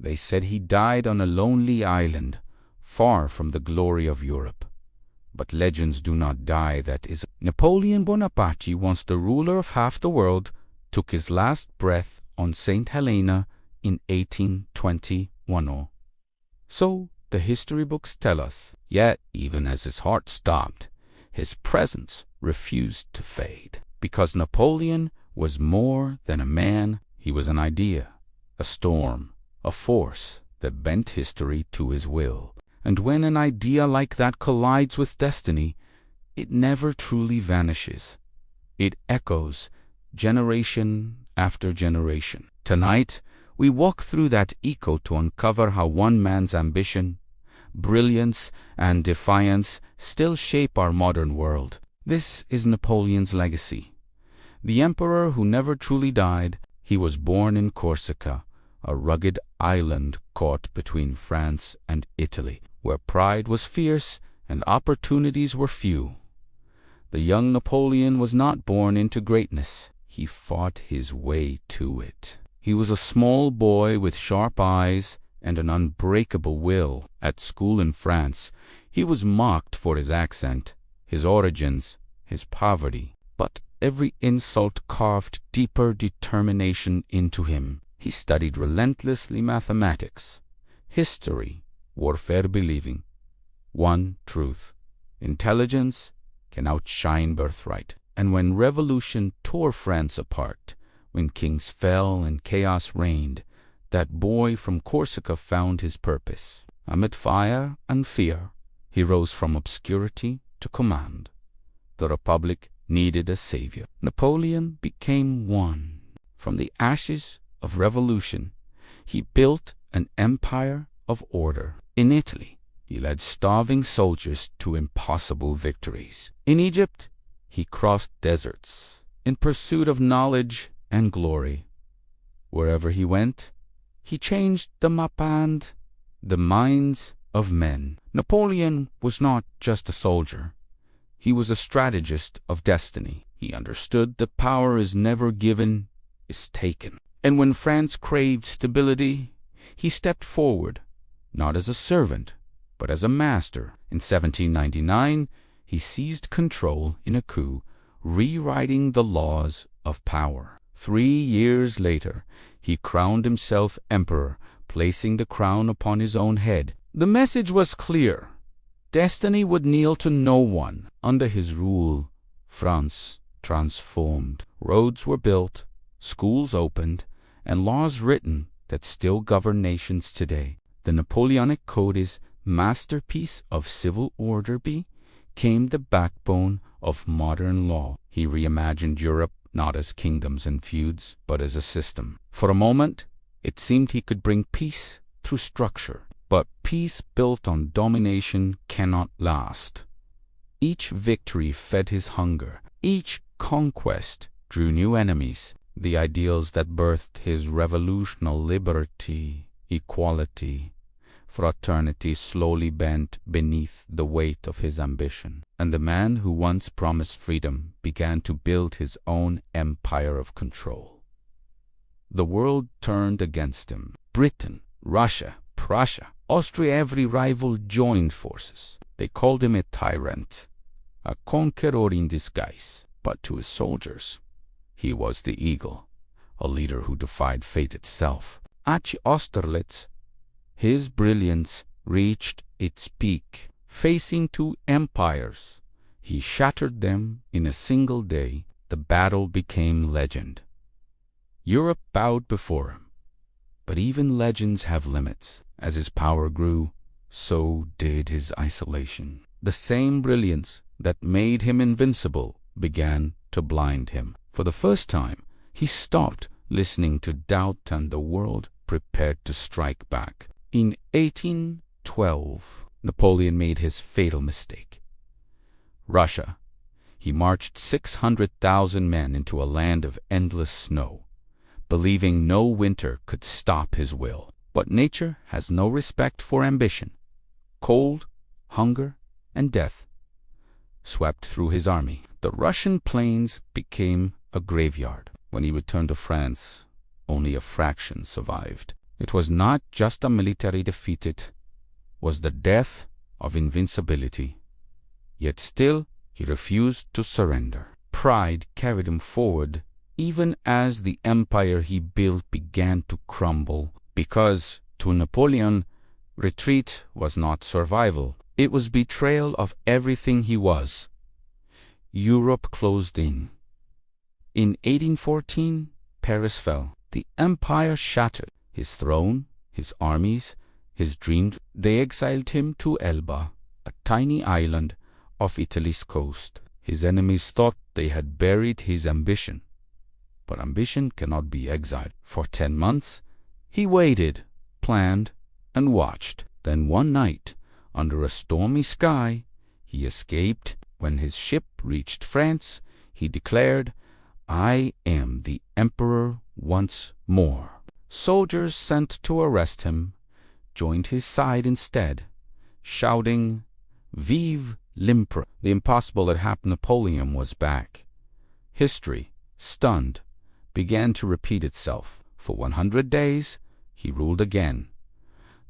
They said he died on a lonely island, far from the glory of Europe. But legends do not die, that is. Napoleon Bonaparte, once the ruler of half the world, took his last breath on St. Helena in 1821. So the history books tell us. Yet, even as his heart stopped, his presence refused to fade. Because Napoleon was more than a man, he was an idea, a storm, a force that bent history to his will. And when an idea like that collides with destiny, it never truly vanishes. It echoes generation after generation. Tonight, we walk through that echo to uncover how one man's ambition, brilliance, and defiance still shape our modern world. This is Napoleon's legacy. The emperor who never truly died. He was born in Corsica, a rugged island caught between France and Italy, where pride was fierce and opportunities were few. The young Napoleon was not born into greatness. He fought his way to it. He was a small boy with sharp eyes and an unbreakable will. At school in France, he was mocked for his accent, his origins, his poverty. But every insult carved deeper determination into him. He studied relentlessly mathematics, history, warfare, believing one truth: intelligence can outshine birthright. And when revolution tore France apart, when kings fell and chaos reigned, that boy from Corsica found his purpose. Amid fire and fear, he rose from obscurity to command. The Republic needed a savior. Napoleon became one. From the ashes of revolution, he built an empire of order. In Italy, he led starving soldiers to impossible victories. In Egypt, he crossed deserts in pursuit of knowledge and glory. Wherever he went, he changed the map and the minds of men. Napoleon was not just a soldier. He was a strategist of destiny. He understood that power is never given, is taken. And when France craved stability, he stepped forward, not as a servant, but as a master. In 1799, he seized control in a coup, rewriting the laws of power. 3 years later, he crowned himself emperor, placing the crown upon his own head. The message was clear. Destiny would kneel to no one. Under his rule, France transformed. Roads were built, schools opened, and laws written that still govern nations today. The Napoleonic Code, his masterpiece of civil order, became the backbone of modern law. He reimagined Europe not as kingdoms and feuds, but as a system. For a moment, it seemed he could bring peace through structure. But peace built on domination cannot last. Each victory fed his hunger. Each conquest drew new enemies. The ideals that birthed his revolutionary liberty, equality, fraternity slowly bent beneath the weight of his ambition. And the man who once promised freedom began to build his own empire of control. The world turned against him. Britain, Russia, Prussia, Austria, every rival joined forces. They called him a tyrant, a conqueror in disguise. But to his soldiers, he was the eagle, a leader who defied fate itself. At Austerlitz, his brilliance reached its peak. Facing 2 empires, he shattered them in a single day. The battle became legend. Europe bowed before him. But even legends have limits. As his power grew, so did his isolation. The same brilliance that made him invincible began to blind him. For the first time, he stopped listening to doubt, and the world prepared to strike back. In 1812, Napoleon made his fatal mistake. Russia. He marched 600,000 men into a land of endless snow, believing no winter could stop his will. But nature has no respect for ambition. Cold, hunger, and death swept through his army. The Russian plains became a graveyard. When he returned to France, only a fraction survived. It was not just a military defeat, it was the death of invincibility. Yet still he refused to surrender. Pride carried him forward even as the empire he built began to crumble, because to Napoleon, retreat was not survival. It was betrayal of everything he was. Europe closed in. In 1814, Paris fell. The empire shattered. His throne, his armies, his dreams, they exiled him to Elba, a tiny island off Italy's coast. His enemies thought they had buried his ambition. But ambition cannot be exiled. For 10 months, he waited, planned, and watched. Then one night, under a stormy sky, he escaped. When his ship reached France, he declared, "I am the emperor once more." Soldiers sent to arrest him joined his side instead, shouting, "Vive l'Empereur!" The impossible had happened. Napoleon was back. History, stunned, began to repeat itself. For 100 days, he ruled again.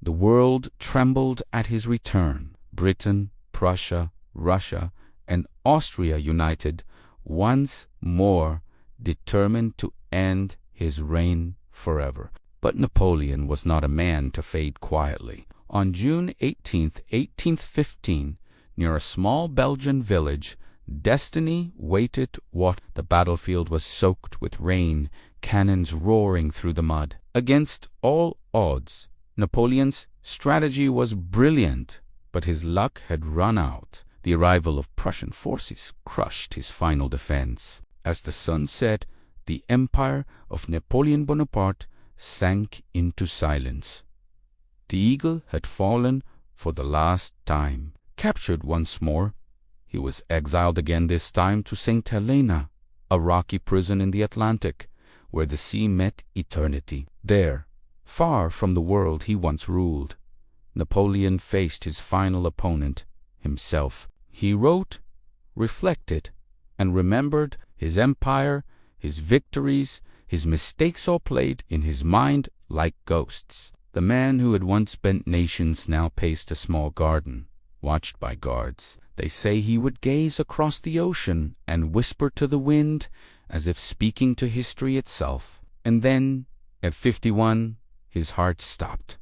The world trembled at his return. Britain, Prussia, Russia, and Austria united once more, determined to end his reign forever. But Napoleon was not a man to fade quietly. On June 18, 1815, near a small Belgian village, destiny waited what the battlefield was soaked with rain, cannons roaring through the mud. Against all odds, Napoleon's strategy was brilliant, but his luck had run out. The arrival of Prussian forces crushed his final defense. As the sun set, the empire of Napoleon Bonaparte sank into silence. The eagle had fallen for the last time. Captured once more, he was exiled again, this time to St. Helena, a rocky prison in the Atlantic, where the sea met eternity. There, far from the world he once ruled, Napoleon faced his final opponent, himself. He wrote, reflected, and remembered his empire, his victories, his mistakes all played in his mind like ghosts. The man who had once bent nations now paced a small garden, watched by guards. They say he would gaze across the ocean and whisper to the wind as if speaking to history itself. And then, at 51, his heart stopped.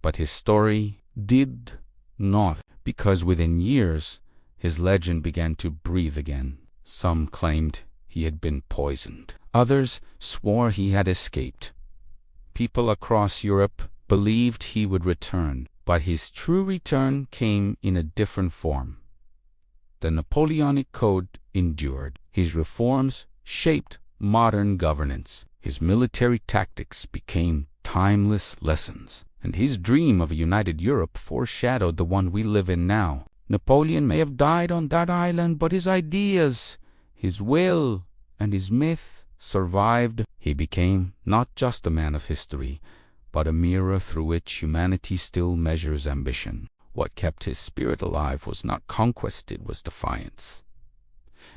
But his story did not, because within years his legend began to breathe again. Some claimed he had been poisoned. Others swore he had escaped. People across Europe believed he would return, but his true return came in a different form. The Napoleonic Code endured. His reforms shaped modern governance. His military tactics became timeless lessons, and his dream of a united Europe foreshadowed the one we live in now. Napoleon may have died on that island, but his ideas, his will, and his myth survived. He became not just a man of history, but a mirror through which humanity still measures ambition. What kept his spirit alive was not conquest, it was defiance.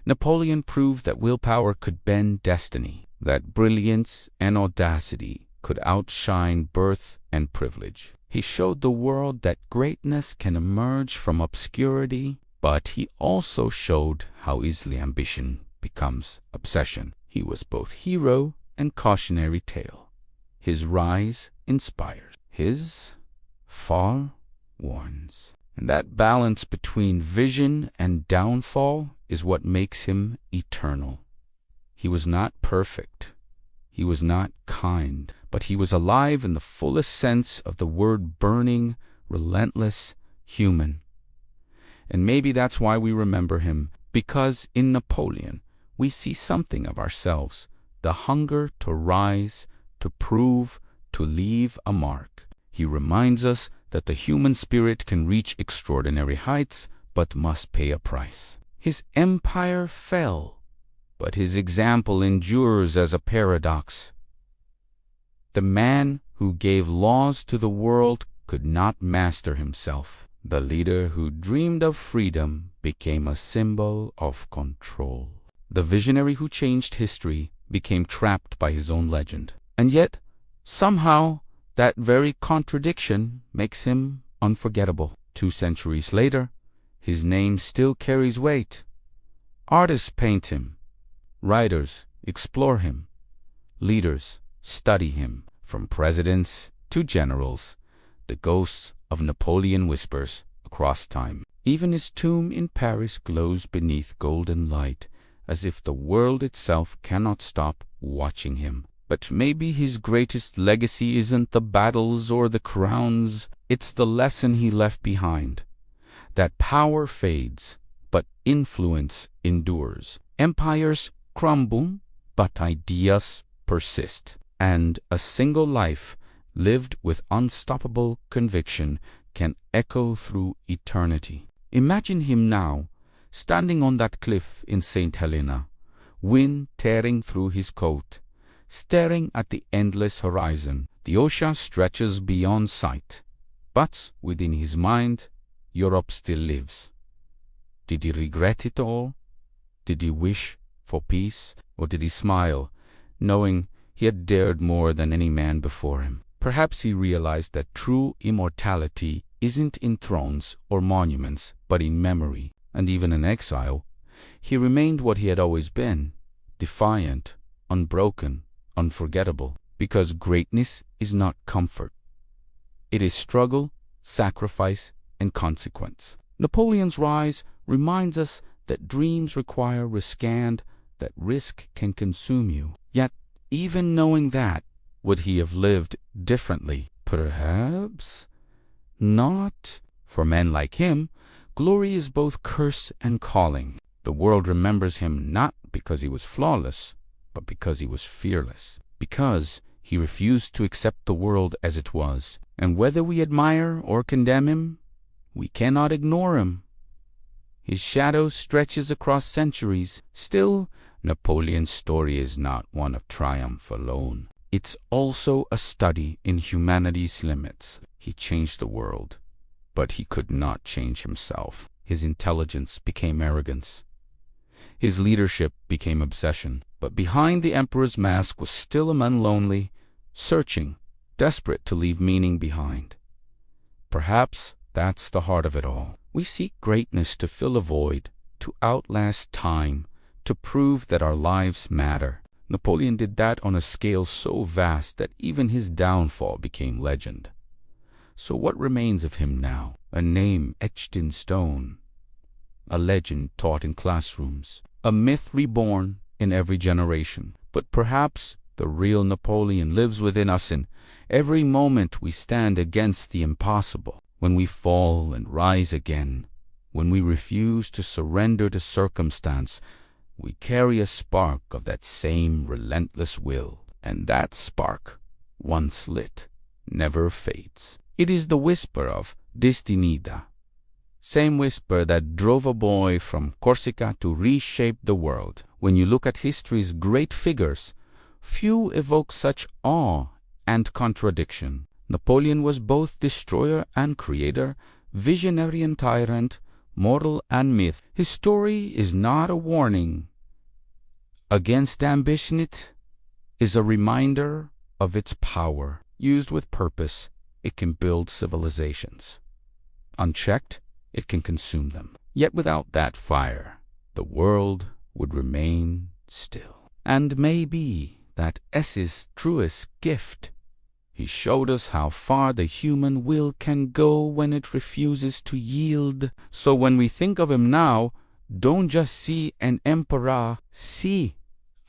Napoleon proved that willpower could bend destiny, that brilliance and audacity could outshine birth and privilege. He showed the world that greatness can emerge from obscurity, but he also showed how easily ambition becomes obsession. He was both hero and cautionary tale. His rise inspires, his fall warns. And that balance between vision and downfall is what makes him eternal. He was not perfect. He was not kind, but he was alive in the fullest sense of the word, burning, relentless, human. And maybe that's why we remember him, because in Napoleon we see something of ourselves, the hunger to rise, to prove, to leave a mark. He reminds us that the human spirit can reach extraordinary heights, but must pay a price. His empire fell, but his example endures as a paradox. The man who gave laws to the world could not master himself. The leader who dreamed of freedom became a symbol of control. The visionary who changed history became trapped by his own legend. And yet, somehow, That very contradiction makes him unforgettable. 2 centuries later, his name still carries weight. Artists paint him. Writers explore him. Leaders study him. From presidents to generals, the ghost of Napoleon whispers across time. Even his tomb in Paris glows beneath golden light, as if the world itself cannot stop watching him. But maybe his greatest legacy isn't the battles or the crowns, it's the lesson he left behind. That power fades, but influence endures. Empires crumble, but ideas persist. And a single life, lived with unstoppable conviction, can echo through eternity. Imagine him now, standing on that cliff in St. Helena, wind tearing through his coat, staring at the endless horizon. The ocean stretches beyond sight, but within his mind, Europe still lives. Did he regret it all? Did he wish for peace? Or did he smile, knowing he had dared more than any man before him? Perhaps he realized that true immortality isn't in thrones or monuments, but in memory. And even in exile, he remained what he had always been, defiant, unbroken, unforgettable. Because greatness is not comfort. It is struggle, sacrifice, and consequence. Napoleon's rise reminds us that dreams require risk and that risk can consume you. Yet, even knowing that, would he have lived differently? Perhaps not. For men like him, glory is both curse and calling. The world remembers him not because he was flawless, but because he was fearless. Because he refused to accept the world as it was. And whether we admire or condemn him, we cannot ignore him. His shadow stretches across centuries. Still, Napoleon's story is not one of triumph alone. It's also a study in humanity's limits. He changed the world, but he could not change himself. His intelligence became arrogance. His leadership became obsession. But behind the emperor's mask was still a man lonely, searching, desperate to leave meaning behind. Perhaps that's the heart of it all. We seek greatness to fill a void, to outlast time, to prove that our lives matter. Napoleon did that on a scale so vast that even his downfall became legend. So what remains of him now? A name etched in stone, a legend taught in classrooms, a myth reborn in every generation. But perhaps the real Napoleon lives within us in every moment we stand against the impossible, when we fall and rise again, when we refuse to surrender to circumstance. We carry a spark of that same relentless will, and that spark, once lit, never fades. It is the whisper of Destinida, same whisper that drove a boy from Corsica to reshape the world. When you look at history's great figures, few evoke such awe and contradiction. Napoleon was both destroyer and creator, visionary and tyrant, mortal and myth. His story is not a warning against ambition. It is a reminder of its power. Used with purpose, it can build civilizations. Unchecked, it can consume them. Yet without that fire, the world would remain still. And maybe that S's truest gift. He showed us how far the human will can go when it refuses to yield. So when we think of him now, don't just see an emperor, see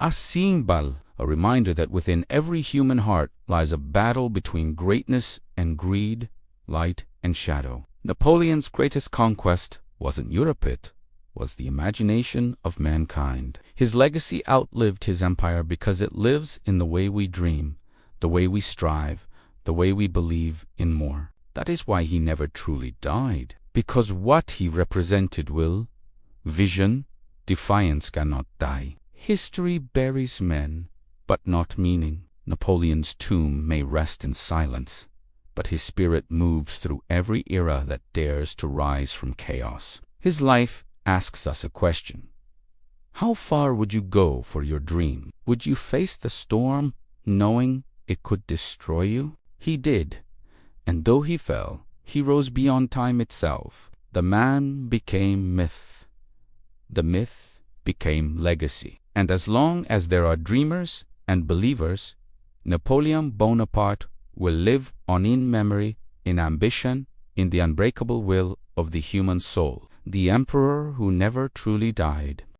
a symbol, a reminder that within every human heart lies a battle between greatness and greed, light and shadow. Napoleon's greatest conquest wasn't Europe, it was the imagination of mankind. His legacy outlived his empire because it lives in the way we dream, the way we strive, the way we believe in more. That is why he never truly died, because what he represented will, vision, defiance cannot die. History buries men, but not meaning. Napoleon's tomb may rest in silence, but his spirit moves through every era that dares to rise from chaos. His life asks us a question. How far would you go for your dream? Would you face the storm knowing it could destroy you? He did, and though he fell, he rose beyond time itself. The man became myth. The myth became legacy. And as long as there are dreamers and believers, Napoleon Bonaparte will live on in memory, in ambition, in the unbreakable will of the human soul, the emperor who never truly died.